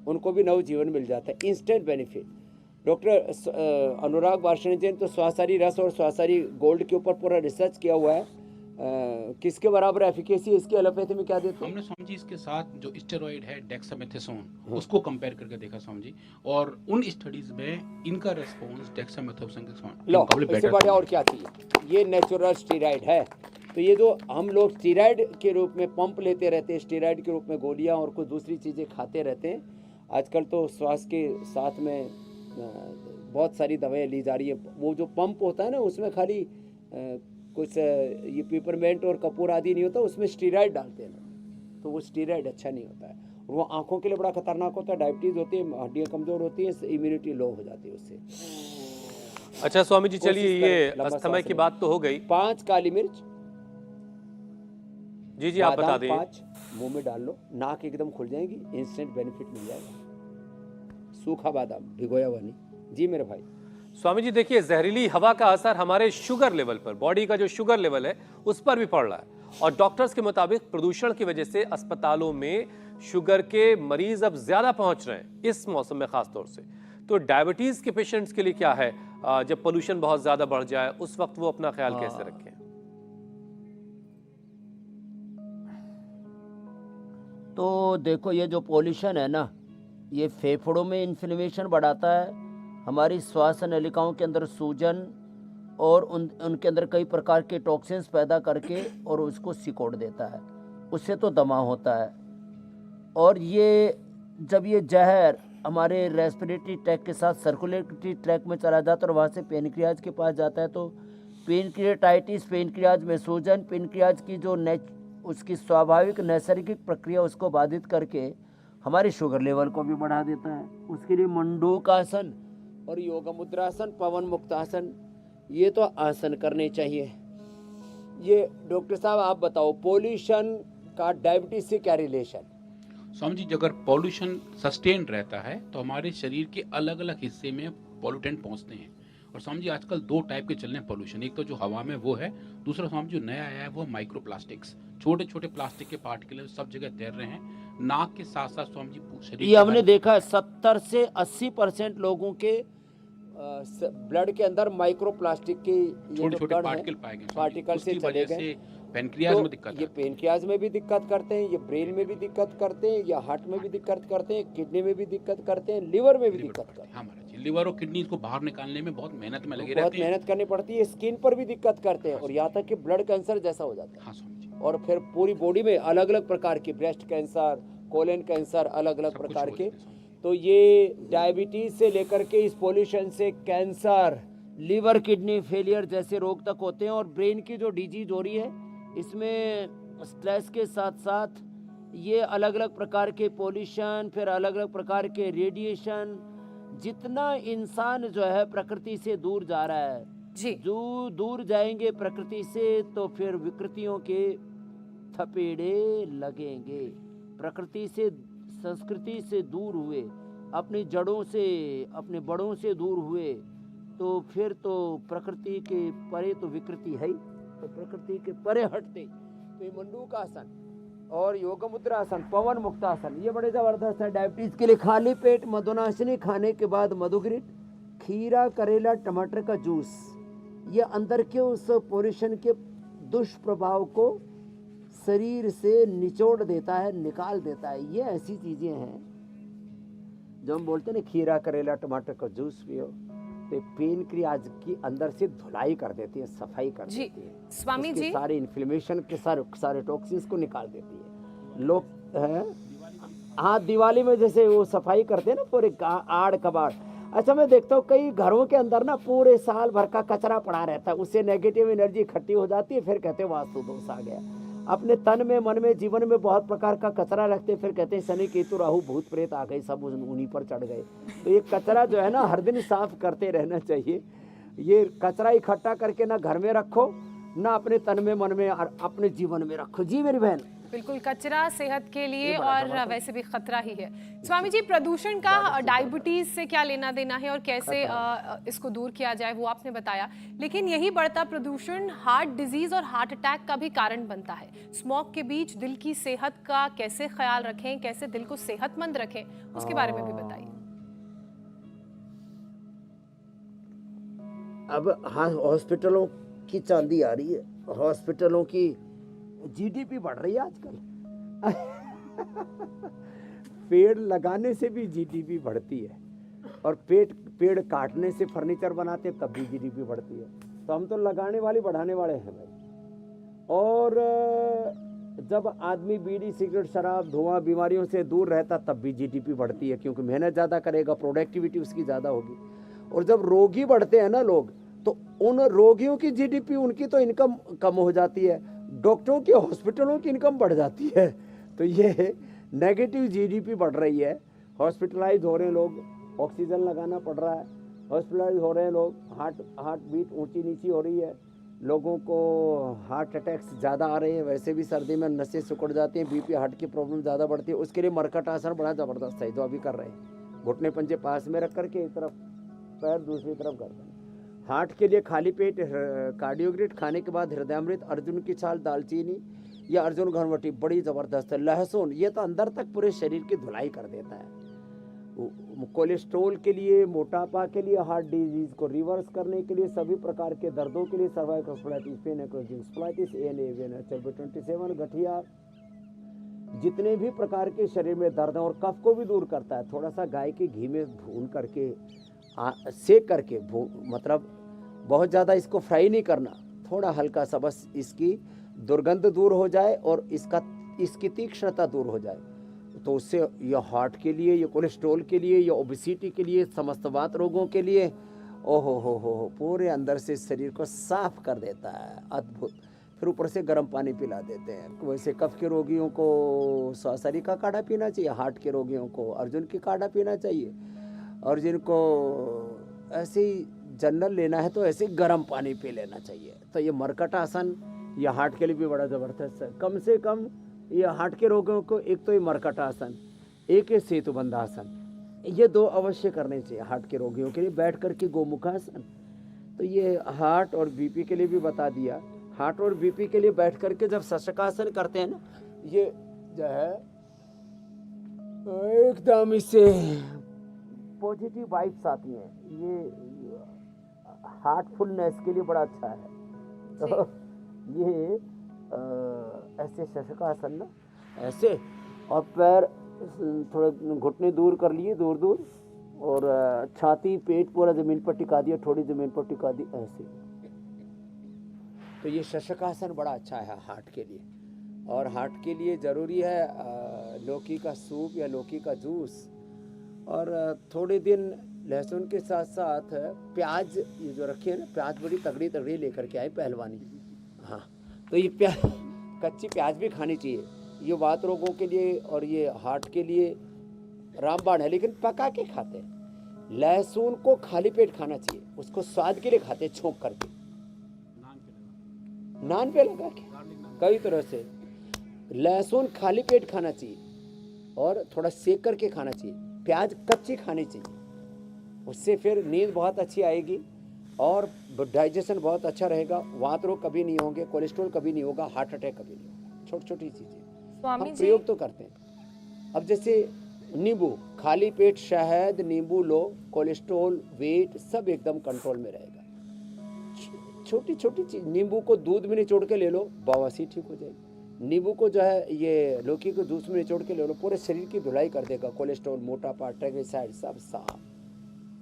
उनको भी नवजीवन मिल जाता है। Instant benefit. डॉक्टर अनुराग वार्ष्णेय जी ने तो स्वासारी रस और स्वासारी गोल्ड के ऊपर पूरा रिसर्च किया हुआ है। किसके बराबर एफिकेसी है इसकी एलोपैथी में क्या देते हैं? हमने स्वामी जी इसके साथ जो स्टेरॉइड है डेक्सामेथासोन उसको कंपेयर करके देखा स्वामी जी, और उन स्टडीज में इनका रेस्पॉन्स डेक्सामेथासोन के लो मुकाबले इससे बेटर बढ़िया और क्या चाहिए? ये नेचुरल स्टीराइड है। तो ये जो हम लोग स्टीराइड के रूप में पंप लेते रहते हैं, स्टीराइड के रूप में गोलियां और कुछ दूसरी चीज़ें खाते रहते हैं, आजकल तो स्वास्थ्य के साथ में बहुत सारी दवाएं ली जा रही है। वो जो पंप होता है ना उसमें खाली कुछ ये पेपरमेंट और कपूर आदि नहीं होता, उसमें स्टीराइड डालते हैं ना, तो वो स्टीराइड अच्छा नहीं होता है और वो आँखों के लिए बड़ा खतरनाक होता है। डायबिटीज़ होती है, हड्डियाँ कमज़ोर होती हैं, इम्यूनिटी लो हो जाती है उससे। अच्छा स्वामी जी, चलिए कोशिश करें, ये लंबा अस्थमा सांस की लें। बात तो हो गई। 5 काली मिर्च, जी जी आप बता बादाम दें। 5 मुंह में डाल लो, नाक एकदम खुल जाएगी, इंस्टेंट बेनिफिट मिल जाएगा। सूखा बादाम, भिगोया हुआ नहीं। जी मेरे भाई। स्वामी जी देखिए, जहरीली हवा का असर हमारे शुगर लेवल पर, बॉडी का जो शुगर लेवल है उस पर भी पड़ रहा है, और डॉक्टर्स के मुताबिक प्रदूषण की वजह से अस्पतालों में शुगर के मरीज अब ज्यादा पहुंच रहे हैं इस मौसम में खास तौर से। तो डायबिटीज के पेशेंट्स के लिए क्या है, जब पोल्यूशन बहुत ज्यादा बढ़ जाए उस वक्त वो अपना ख्याल कैसे रखें? तो देखो, ये जो पॉल्यूशन है ना, ये फेफड़ों में इन्फ्लेमेशन बढ़ाता है, हमारी श्वास नलिकाओं के अंदर सूजन और उनके अंदर कई प्रकार के टॉक्सिन्स पैदा करके और उसको सिकोड़ देता है, उससे तो दमा होता है। और ये जब ये जहर हमारे रेस्पिरेटरी ट्रैक के साथ सर्कुलेटरी ट्रैक में चला जाता है और वहाँ से पेनक्रियाज के पास जाता है, तो पेनक्रियाटाइटिस, पेनक्रियाज में सूजन, पेनक्रियाज की जो उसकी स्वाभाविक नैसर्गिक प्रक्रिया उसको बाधित करके हमारे शुगर लेवल को भी बढ़ा देता है। उसके लिए मंडूकासन और योग मुद्रासन, पवन मुक्तासन, ये तो आसन करने चाहिए। ये डॉक्टर साहब आप बताओ, पोल्यूशन का डायबिटीज से क्या रिलेशन? स्वामी जी, अगर पॉल्यूशन सस्टेन रहता है तो हमारे शरीर के अलग अलग हिस्से में पॉल्यूटेंट पहुंचते हैं। और स्वामी जी आजकल 2 टाइप के चल रहे हैं पॉल्यूशन, एक तो जो हवा में वो है, दूसरा स्वामी जी जो नया आया है वो माइक्रो प्लास्टिक्स, छोटे छोटे प्लास्टिक के पार्टिकल सब जगह तैर रहे हैं, नाक के साथ साथ स्वामी जी शरीर ये हमने देखा है 70 से 80% लोगों के ब्लड के अंदर माइक्रो प्लास्टिक के छोटे छोटे पार्टिकल पाए गए, पार्टिकल से चले गए। पेनक्रियाज तो में दिक्कत ये है। पेनक्रियाज में भी दिक्कत करते हैं, ये ब्रेन में भी दिक्कत करते हैं, या हार्ट में भी दिक्कत करते हैं, किडनी में भी दिक्कत करते हैं, लिवर में भी दिक्कत करते हैं। हाँ महाराज जी, लिवर और किडनी को बाहर निकालने में बहुत मेहनत में लगे बहुत रहते हैं। मेहनत करनी पड़ती है, स्किन पर भी दिक्कत करते हैं, और यहाँ तक कि ब्लड कैंसर जैसा हो जाता है। हाँ स्वामी जी, और फिर पूरी बॉडी में अलग अलग प्रकार के, ब्रेस्ट कैंसर, कोलन कैंसर, अलग अलग सब कुछ प्रकार हो के। जाता है स्वामी जी। तो ये डायबिटीज से लेकर के इस पोल्यूशन से कैंसर, लीवर किडनी फेलियर जैसे रोग तक होते हैं। और ब्रेन की जो डिजीज हो रही है, इसमें स्ट्रेस के साथ साथ ये अलग अलग प्रकार के पोल्यूशन, फिर अलग अलग प्रकार के रेडिएशन, जितना इंसान जो है प्रकृति से दूर जा रहा है, जी जो दूर जाएंगे प्रकृति से तो फिर विकृतियों के थपेड़े लगेंगे। प्रकृति से, संस्कृति से दूर हुए, अपनी जड़ों से, अपने बड़ों से दूर हुए, तो फिर तो प्रकृति के परे तो विकृति है ही। तो प्रकृति के परे हटते तो ये मंडूकासन और योग मुद्रासन, पवन मुक्तासन, ये बड़े जबरदस्त है डायबिटीज के लिए। खाली पेट मधुनाशिनी खाने के बाद मधुग्रिट, खीरा, करेला, टमाटर का जूस, ये अंदर के उस पोल्यूशन के दुष्प्रभाव को शरीर से निचोड़ देता है, निकाल देता है। ये ऐसी चीजें हैं जो हम बोलते हैं ना, खीरा, करेला, टमाटर का जूस पियो, तो पेनक्रियाज की अंदर से धुलाई कर देती है, सफाई कर जी देती है, स्वामी उसके जी सारे इन्फ्लेमेशन के सारे टॉक्सिन्स को निकाल देती है। लोग हैं, हाँ दिवाली में जैसे वो सफाई करते हैं ना पूरे आड़ कबाड़। अच्छा मैं देखता हूँ कई घरों के अंदर ना पूरे साल भर का कचरा पड़ा रहता है, उससे नेगेटिव एनर्जी इकट्ठी हो जाती है, फिर कहते हैं वास्तु दोष आ गया। अपने तन में, मन में, जीवन में बहुत प्रकार का कचरा रखते, फिर कहते हैं शनि, केतु, राहु, भूत प्रेत आ गए, सब उन्हीं पर चढ़ गए। तो ये कचरा जो है ना हर दिन साफ करते रहना चाहिए। ये कचरा इकट्ठा करके ना घर में रखो, ना अपने तन में, मन में और अपने जीवन में रखो। जी मेरी बहन, बिल्कुल, कचरा सेहत के लिए और वैसे भी खतरा ही है। स्वामी जी, प्रदूषण का डायबिटीज से क्या लेना देना है और कैसे इसको दूर किया जाए वो आपने बताया, लेकिन यही बढ़ता प्रदूषण हार्ट डिजीज और हार्ट अटैक का भी कारण बनता है। स्मोक के बीच दिल की सेहत का कैसे ख्याल रखें, कैसे दिल को सेहतमंद रखें, उसके बारे में भी बताइए। अब हाँ, हॉस्पिटलों की चांदी आ रही है। हॉस्पिटलों की जीडीपी बढ़ रही है आजकल। पेड़ लगाने से भी जीडीपी बढ़ती है, और पेड़ काटने से फर्नीचर बनाते हैं तब भी जीडीपी बढ़ती है। तो हम तो लगाने वाले बढ़ाने वाले हैं भाई। और जब आदमी बीड़ी सिगरेट शराब धुआं बीमारियों से दूर रहता तब भी जीडीपी बढ़ती है, क्योंकि मेहनत ज़्यादा करेगा, प्रोडक्टिविटी उसकी ज़्यादा होगी। और जब रोगी बढ़ते हैं ना लोग, तो उन रोगियों की जीडीपी, उनकी तो इनकम कम हो जाती है, डॉक्टरों की हॉस्पिटलों की इनकम बढ़ जाती है। तो ये नेगेटिव जीडीपी बढ़ रही है। हॉस्पिटलाइज हो रहे हैं लोग, ऑक्सीजन लगाना पड़ रहा है, हॉस्पिटलाइज हो रहे हैं लोग, हार्ट बीट ऊंची नीची हो रही है, लोगों को हार्ट अटैक्स ज़्यादा आ रहे हैं। वैसे भी सर्दी में नसें सिकुड़ जाती हैं, बीपी हार्ट की प्रॉब्लम ज़्यादा बढ़ती है। उसके लिए मरकट आसन बड़ा ज़बरदस्त है जो अभी कर रहे हैं। घुटने पंजे पास में रख करके एक तरफ पैर दूसरी तरफ गर्दन। हार्ट के लिए खाली पेट कार्डियोग्रिड खाने के बाद हृदयामृत, अर्जुन की छाल, दालचीनी या अर्जुन घनवटी बड़ी ज़बरदस्त है। लहसुन ये तो अंदर तक पूरे शरीर की धुलाई कर देता है। कोलेस्ट्रोल के लिए, मोटापा के लिए, हार्ट डिजीज को रिवर्स करने के लिए, सभी प्रकार के दर्दों के लिए, सर्वाइकल स्प्लाइटिस, पेन स्प्लाइटिस, एएनए, वेनस, चर्बी 27, गठिया, जितने भी प्रकार के शरीर में दर्द हैं, और कफ को भी दूर करता है। थोड़ा सा गाय के घी में भून करके सेक करके, मतलब बहुत ज़्यादा इसको फ्राई नहीं करना, थोड़ा हल्का सा, बस इसकी दुर्गंध दूर हो जाए और इसकी तीक्ष्णता दूर हो जाए, तो उससे ये हार्ट के लिए, ये कोलेस्ट्रॉल के लिए, ये ओबेसिटी के लिए, समस्त वात रोगों के लिए, ओहो हो पूरे अंदर से शरीर को साफ कर देता है। अद्भुत। फिर ऊपर से गर्म पानी पिला देते हैं। वैसे कफ के रोगियों को सौसरी का काढ़ा पीना चाहिए, हार्ट के रोगियों को अर्जुन की काढ़ा पीना चाहिए, और जिनको ऐसे ही जनरल लेना है तो ऐसे गर्म पानी पी लेना चाहिए। तो ये मरकट आसन ये हार्ट के लिए भी बड़ा ज़बरदस्त है। कम से कम ये हार्ट के रोगियों को एक तो ये मरकट आसन, एक है सेतुबंध आसन, ये दो अवश्य करने चाहिए हार्ट के रोगियों के लिए। बैठ कर के गोमुखासन, तो ये हार्ट और बीपी के लिए भी बता दिया। हार्ट और बीपी के लिए बैठ कर के जब शशकासन करते हैं ना, ये जो है एकदम इससे पॉजिटिव वाइब्स आती हैं। ये हार्टफुलनेस के लिए बड़ा अच्छा है। तो ये ऐसे शशकासन ना, ऐसे, और पैर थोड़े घुटने दूर कर लिए, दूर, और छाती पेट पूरा ज़मीन पर टिका दिया, थोड़ी ज़मीन पर टिका दी, ऐसे। तो ये शशकासन बड़ा अच्छा है हार्ट के लिए। और हार्ट के लिए ज़रूरी है लौकी का सूप या लौकी का जूस, और थोड़े दिन लहसुन के साथ साथ प्याज, ये जो रखी है ना, प्याज बड़ी तगड़ी लेकर के आए पहलवानी। हाँ, तो ये कच्ची प्याज भी खानी चाहिए। ये वात रोगों के लिए और ये हार्ट के लिए रामबाण है, लेकिन पका के खाते हैं। लहसुन को खाली पेट खाना चाहिए, उसको स्वाद के लिए खाते हैं, छोंक करके, नान पे लगा के, कई तरह से। लहसुन खाली पेट खाना चाहिए और थोड़ा सेक करके खाना चाहिए। प्याज कच्ची खानी चाहिए, उससे फिर नींद बहुत अच्छी आएगी और डाइजेशन बहुत अच्छा रहेगा। वात रोग कभी नहीं होंगे, कोलेस्ट्रॉल कभी नहीं होगा, हार्ट अटैक कभी नहीं होगा। छोटी छोटी चीज़ें हम प्रयोग तो करते हैं। अब जैसे नींबू, खाली पेट शहद नींबू लो, कोलेस्ट्रॉल वेट सब एकदम कंट्रोल में रहेगा। छोटी छोटी चीज, नींबू को दूध में निचोड़ के ले लो, बवासीर ठीक हो जाएगी। नींबू को जो है ये लौकी को जूस में निचोड़ के ले लो, पूरे शरीर की धुलाई कर देगा। कोलेस्ट्रॉल, मोटापा, ट्राइग्लिसराइड सब साफ।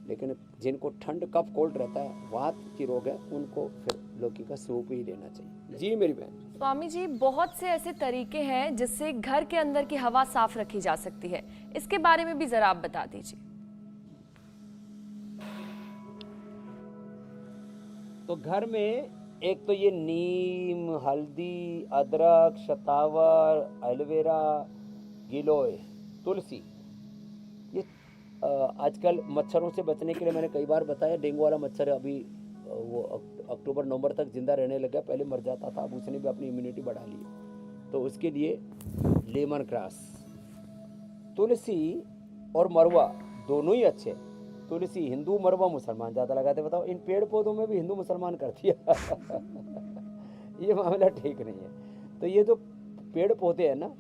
लेकिन जिनको ठंड कफ कोल्ड रहता है, वात की रोग है, उनको फिर लौकी का सूप ही लेना चाहिए। जी मेरी बहन। स्वामी जी, बहुत से ऐसे तरीके हैं जिससे घर के अंदर की हवा साफ रखी जा सकती है, इसके बारे में भी जरा आप बता दीजिए। तो घर में एक तो ये नीम, हल्दी, अदरक, शतावर, एलोवेरा, गिलोय, तुलसी, ये आजकल मच्छरों से बचने के लिए मैंने कई बार बताया, डेंगू वाला मच्छर अभी वो अक्टूबर नवंबर तक जिंदा रहने लगा, पहले मर जाता था, अब उसने भी अपनी इम्यूनिटी बढ़ा ली। तो उसके लिए लेमन ग्रास, तुलसी और मरवा दोनों ही अच्छे। तुलसी हिंदू, मरवा मुसलमान ज़्यादा लगाते। बताओ, इन पेड़ पौधों में भी हिंदू मुसलमान कर दिया। ये मामला ठीक नहीं है। तो ये जो पेड़ पौधे हैं ना,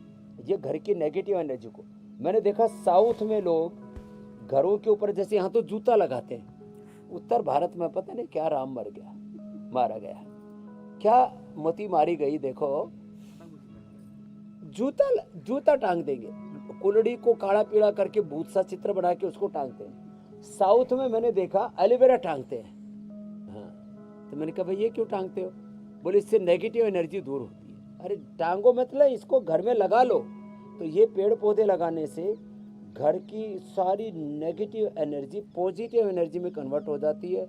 ये घर की नेगेटिव एनर्जी को, मैंने देखा साउथ में लोग घरों के ऊपर, जैसे यहाँ तो जूता लगाते हैं, उत्तर भारत में पता नहीं क्या राम मारा गया, क्या मोती मारी गई देखो, जूता जूता टांग देंगे, कुलड़ी को काला पीला करके भूत सा चित्र बना के उसको टांगते हैं। साउथ में मैंने देखा एलोवेरा टांगते हैं। हाँ, तो मैंने कहा भाई ये क्यों टांगते हो? बोले इससे नेगेटिव एनर्जी दूर होती है। अरे टांगो मतलब इसको घर में लगा लो। तो ये पेड़ पौधे लगाने से घर की सारी नेगेटिव एनर्जी पॉजिटिव एनर्जी में कन्वर्ट हो जाती है,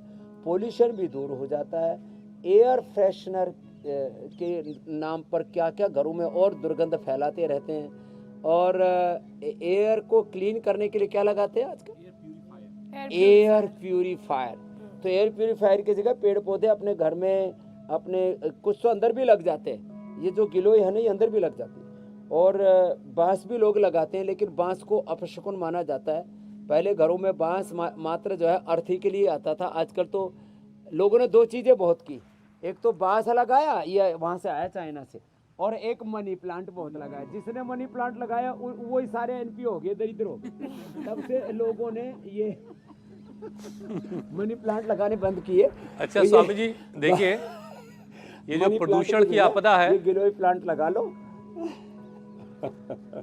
पोल्यूशन भी दूर हो जाता है। एयर फ्रेशनर के नाम पर क्या क्या घरों में और दुर्गंध फैलाते रहते हैं। और एयर को क्लीन करने के लिए क्या लगाते हैं आजकल? Air purifier. तो एयर प्यूरीफायर की जगह पेड़ पौधे अपने घर में अपने कुछ तो अंदर भी लग जाते हैं। ये जो गिलोय है ना, ये अंदर भी लग जाती है। और बांस भी लोग लगाते हैं, लेकिन बांस को अपशकुन माना जाता है। पहले घरों में बांस मात्र जो है अर्थी के लिए आता था। आजकल तो लोगों ने दो चीज़ें बहुत की, एक तो बांस लगाया, ये वहाँ से आया चाइना से, और एक मनी प्लांट बहुत लगाया। जिसने मनी प्लांट लगाया वही सारे एनपी हो गए, दरिद्र हो गए। तब से लोगों ने ये मनी प्लांट लगाने बंद किए। अच्छा तो स्वामी जी देखिए, ये जो प्रदूषण की आपदा है, ये गिलोय प्लांट लगा लो।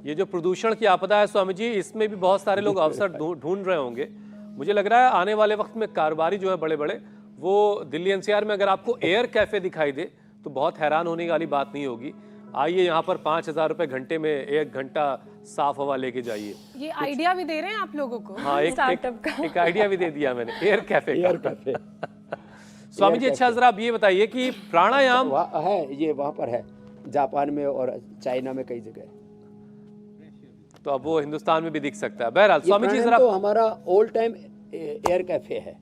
ये जो प्रदूषण की आपदा है स्वामी जी, इसमें भी बहुत सारे लोग अवसर ढूंढ रहे होंगे। मुझे लग रहा है आने वाले वक्त में कारोबारी जो है बड़े बड़े, वो दिल्ली एनसीआर में अगर आपको एयर कैफे दिखाई दे तो बहुत हैरान होने वाली बात नहीं होगी। आइए यहाँ पर 5,000 रुपए घंटे में 1 घंटा साफ हवा लेके जाइए। ये आइडिया भी दे रहे हैं आप लोगों को। हाँ, एक आइडिया भी दे दिया मैंने, air cafe air cafe. Swami ji अच्छा जरा आप ये बताइए कि प्राणायाम है, ये वहाँ पर है जापान में और चाइना में कई जगह। तो अब वो हिंदुस्तान में भी दिख सकता है। बहरहाल स्वामी जी जरा, तो हमारा ऑल टाइम एयर कैफे है।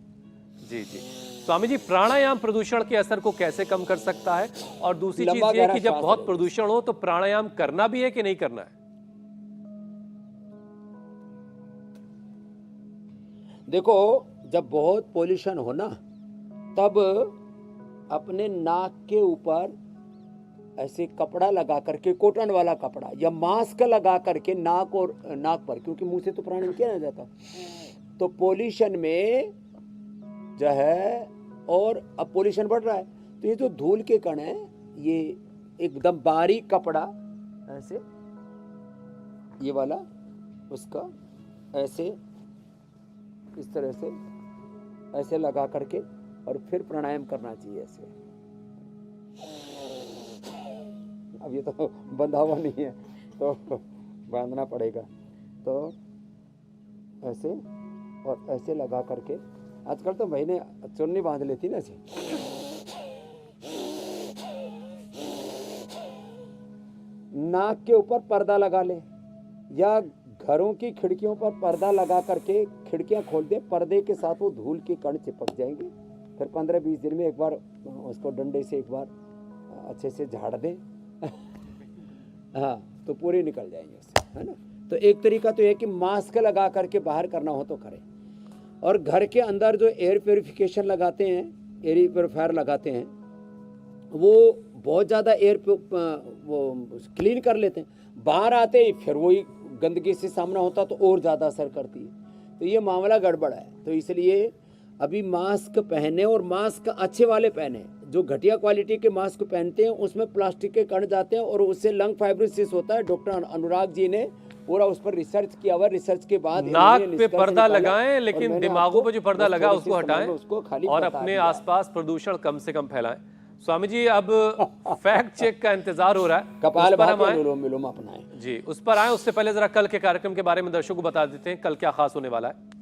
जी जी स्वामी जी, प्राणायाम प्रदूषण के असर को कैसे कम कर सकता है? और दूसरी चीज ये कि जब बहुत प्रदूषण हो तो प्राणायाम करना भी है कि नहीं करना है? देखो, जब बहुत पोल्यूशन हो ना, तब अपने नाक के ऊपर ऐसे कपड़ा लगा करके, कॉटन वाला कपड़ा या मास्क लगा करके नाक पर, क्योंकि मुंह से तो प्राणायाम किया नहीं जाता, तो पोल्यूशन में जो है, और अब पोल्यूशन बढ़ रहा है, तो ये जो धूल के कण है, ये एकदम बारीक कपड़ा ऐसे, ये वाला उसका ऐसे इस तरह से ऐसे लगा करके और फिर प्राणायाम करना चाहिए ऐसे। अब ये तो बंधा हुआ नहीं है तो बांधना पड़ेगा। तो ऐसे और ऐसे लगा करके, आजकल तो महीने चुन्नी बांध लेती ना ऐसे। नाक के ऊपर पर्दा लगा ले, या घरों की खिड़कियों पर पर्दा लगा करके खिड़कियां खोल दे, पर्दे के साथ वो धूल के कण चिपक जाएंगे। फिर 15-20 दिन में एक बार उसको डंडे से एक बार अच्छे से झाड़ दें हाँ, तो पूरे निकल जाएंगे उससे, है ना। तो एक तरीका तो यह कि मास्क लगा करके बाहर करना हो तो करें। और घर के अंदर जो एयर प्योरिफिकेशन लगाते हैं, एयर प्योरीफायर लगाते हैं, वो बहुत ज़्यादा एयर वो क्लीन कर लेते हैं। बाहर आते ही फिर वही गंदगी से सामना होता तो और ज़्यादा असर करती है। तो ये मामला गड़बड़ है। तो इसलिए अभी मास्क पहने, और मास्क अच्छे वाले पहने। जो घटिया क्वालिटी के मास्क पहनते हैं उसमें प्लास्टिक के कण जाते हैं और उससे लंग फाइब्रोसिस होता है। डॉक्टर अनुराग जी ने पूरा उस पर रिसर्च किया हुआ। रिसर्च के बाद नाक पे पर्दा लगाएं, लेकिन दिमागों पे जो पर्दा लगा उसको हटाएं और अपने आसपास प्रदूषण कम से कम फैलाएं। स्वामी जी, अब फैक्ट चेक का इंतजार हो रहा है, कपालभाति अपनाएं जी, उस पर आए। उससे पहले जरा कल के कार्यक्रम के बारे में दर्शकों को बता देते हैं, कल क्या खास होने वाला है।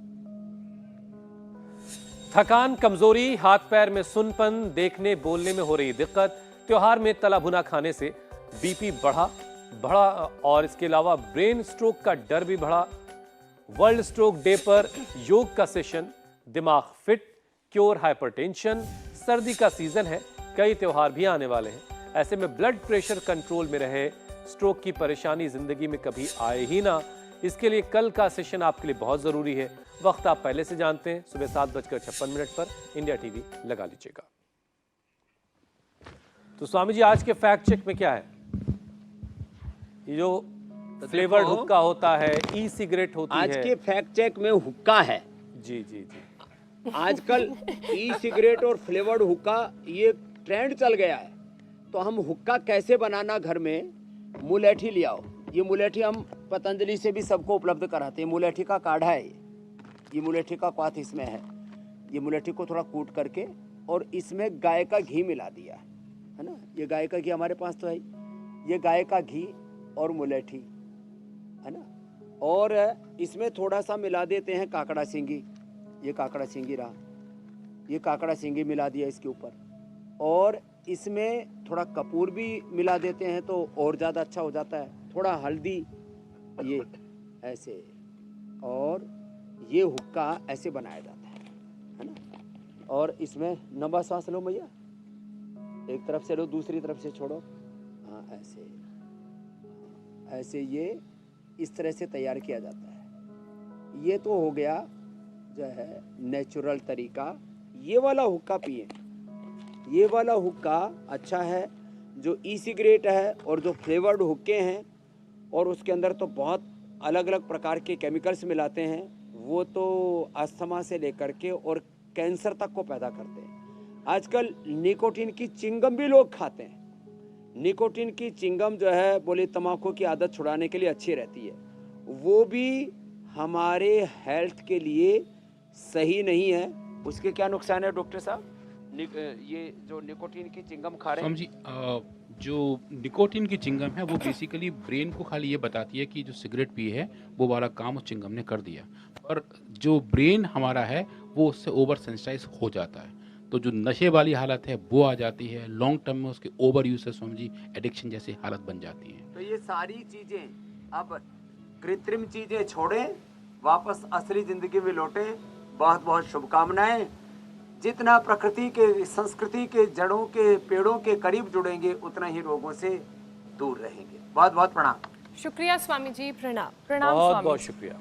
थकान, कमजोरी, हाथ पैर में सुनपन, देखने बोलने में हो रही दिक्कत, त्योहार में तला भुना खाने से बीपी बढ़ा और इसके अलावा ब्रेन स्ट्रोक का डर भी बढ़ा। वर्ल्ड स्ट्रोक डे पर योग का सेशन, दिमाग फिट, क्योर हाइपरटेंशन, सर्दी का सीजन है, कई त्योहार भी आने वाले हैं। ऐसे में ब्लड प्रेशर कंट्रोल में रहे, स्ट्रोक की परेशानी जिंदगी में कभी आए ही ना, इसके लिए कल का सेशन आपके लिए बहुत जरूरी है। वक्त आप पहले से जानते हैं, सुबह 7:56 पर इंडिया टीवी लगा लीजिएगा। तो स्वामी जी, आज के फैक्ट चेक में क्या है? ये जो फ्लेवर्ड हुक्का होता है, ई सिगरेट होती है। आज के फैक्ट चेक में हुक्का है। जी जी जी। आजकल ई सिगरेट और फ्लेवर्ड हुक्का ये ट्रेंड चल गया है। तो हम हुक्का कैसे बनाना घर में, मुलेठी ले आओ। ये मुलेठी हम पतंजलि से भी सबको उपलब्ध कराते हैं। मुलेठी का काढ़ा है ये मुलेठी का क्वाथ इसमें है। ये मुलेठी को थोड़ा कूट करके और इसमें गाय का घी मिला दिया है ना। ये गाय का घी हमारे पास तो है। ये गाय का घी और मुलेठी है ना, और इसमें थोड़ा सा मिला देते हैं काकड़ा सिंगी। ये काकड़ा सिंगी रहा, ये काकड़ा सिंगी मिला दिया इसके ऊपर, और इसमें थोड़ा कपूर भी मिला देते हैं तो और ज़्यादा अच्छा हो जाता है। थोड़ा हल्दी, ये ऐसे, और ये हुक्का ऐसे बनाया जाता है ना। और इसमें लंबा सांस लो भैया, एक तरफ से लो दूसरी तरफ से छोड़ो, हाँ ऐसे ऐसे, ये इस तरह से तैयार किया जाता है। ये तो हो गया जो है नेचुरल तरीका। ये वाला हुक्का पिए, ये वाला हुक्का अच्छा है। जो ई सिगरेट है और जो फ्लेवर्ड हुक्के हैं और उसके अंदर तो बहुत अलग अलग प्रकार के केमिकल्स मिलाते हैं, वो तो अस्थमा से लेकर के और कैंसर तक को पैदा करते हैं। आजकल निकोटीन की चिंगम भी लोग खाते हैं। निकोटीन की चिंगम जो है बोले तम्बाकू की आदत छुड़ाने के लिए अच्छी रहती है, वो भी हमारे हेल्थ के लिए सही नहीं है। उसके क्या नुकसान है डॉक्टर साहब? ये जो निकोटीन की चिंगम खा रहे हैं जी, जो निकोटीन की चिंगम है वो बेसिकली ब्रेन को खाली ये बताती है कि जो सिगरेट पी है वो वाला काम उस चिंगम ने कर दिया, और जो ब्रेन हमारा है वो उससे ओवर सेंसिटाइज हो जाता है। तो जो नशे वाली हालत है वो आ जाती है, लॉन्ग टर्म में उसके ओवर यूज से समझी एडिक्शन जैसी हालत बन जाती है। तो ये सारी चीजें अब कृत्रिम चीजें छोड़ें, वापस असली जिंदगी में लौटें। बहुत बहुत शुभकामनाएं। जितना प्रकृति के, संस्कृति के जड़ों के, पेड़ों के करीब जुड़ेंगे उतना ही रोगों से दूर रहेंगे। बहुत बहुत प्रणाम। शुक्रिया स्वामी जी, प्रणाम। प्रणाम बहुत स्वामी। बहुत शुक्रिया।